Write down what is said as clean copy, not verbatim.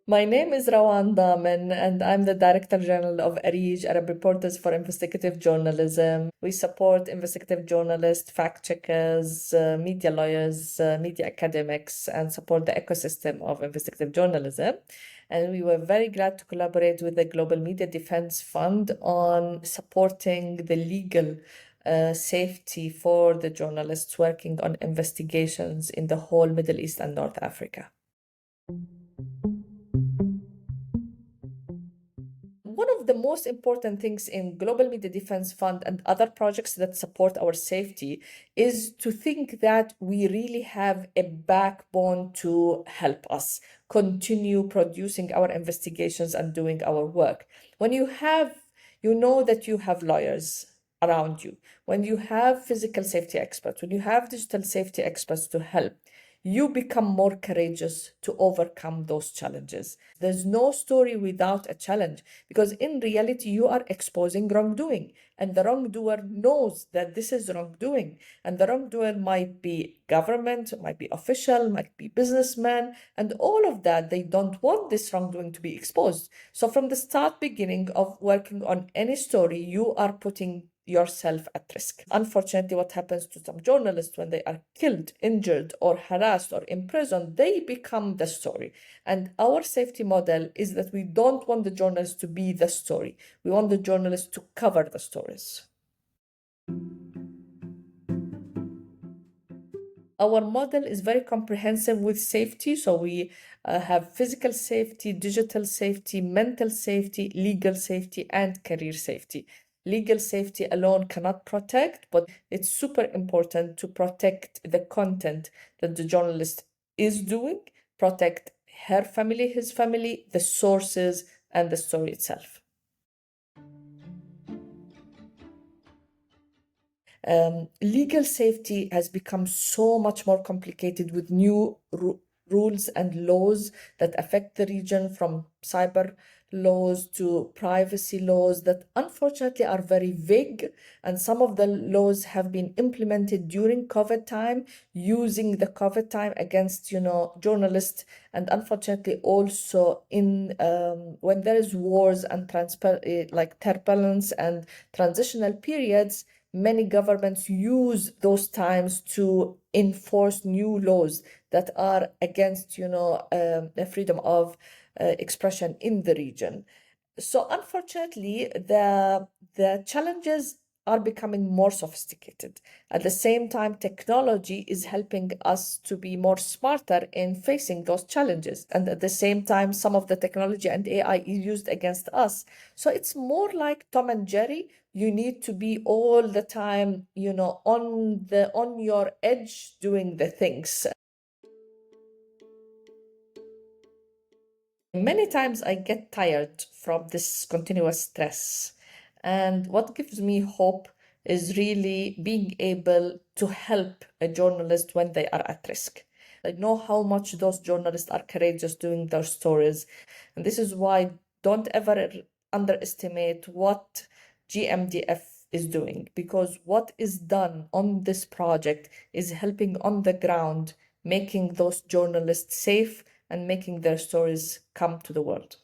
My name is Rawan Damen, and I'm the Director General of ARIJ, Arab Reporters for Investigative Journalism. We support investigative journalists, fact checkers, media lawyers, media academics, and support the ecosystem of investigative journalism. And we were very glad to collaborate with the Global Media Defense Fund on supporting the legal safety for the journalists working on investigations in the whole Middle East and North Africa. One of the most important things in Global Media Defense Fund and other projects that support our safety is to think that we really have a backbone to help us continue producing our investigations and doing our work. When you know that you have lawyers around you, when you have physical safety experts, when you have digital safety experts to help, you become more courageous to overcome those challenges. There's no story without a challenge because in reality, you are exposing wrongdoing, and the wrongdoer knows that this is wrongdoing. And the wrongdoer might be government, might be official, might be businessman, and all of that. They don't want this wrongdoing to be exposed. So from the beginning of working on any story, you are putting yourself at risk. Unfortunately, what happens to some journalists when they are killed, injured, or harassed or imprisoned, they become the story. And our safety model is that we don't want the journalist to be the story. We want the journalist to cover the stories. Our model is very comprehensive with safety. So we have physical safety, digital safety, mental safety, legal safety, and career safety. Legal safety alone cannot protect, but it's super important to protect the content that the journalist is doing, protect her family, his family, the sources, and the story itself. Legal safety has become so much more complicated with new rules and laws that affect the region, from cyber laws to privacy laws that unfortunately are very vague. And some of the laws have been implemented during COVID time, using the COVID time against, journalists. And unfortunately also in when there is wars and like turbulence and transitional periods, many governments use those times to enforce new laws that are against, the freedom of expression in the region. So unfortunately, the challenges are becoming more sophisticated. At the same time, technology is helping us to be more smarter in facing those challenges. And at the same time, some of the technology and AI is used against us. So it's more like Tom and Jerry. You need to be all the time, on your edge doing the things. Many times I get tired from this continuous stress. And what gives me hope is really being able to help a journalist when they are at risk. I know how much those journalists are courageous doing their stories. And this is why don't ever underestimate what GMDF is doing, because what is done on this project is helping on the ground, making those journalists safe and making their stories come to the world.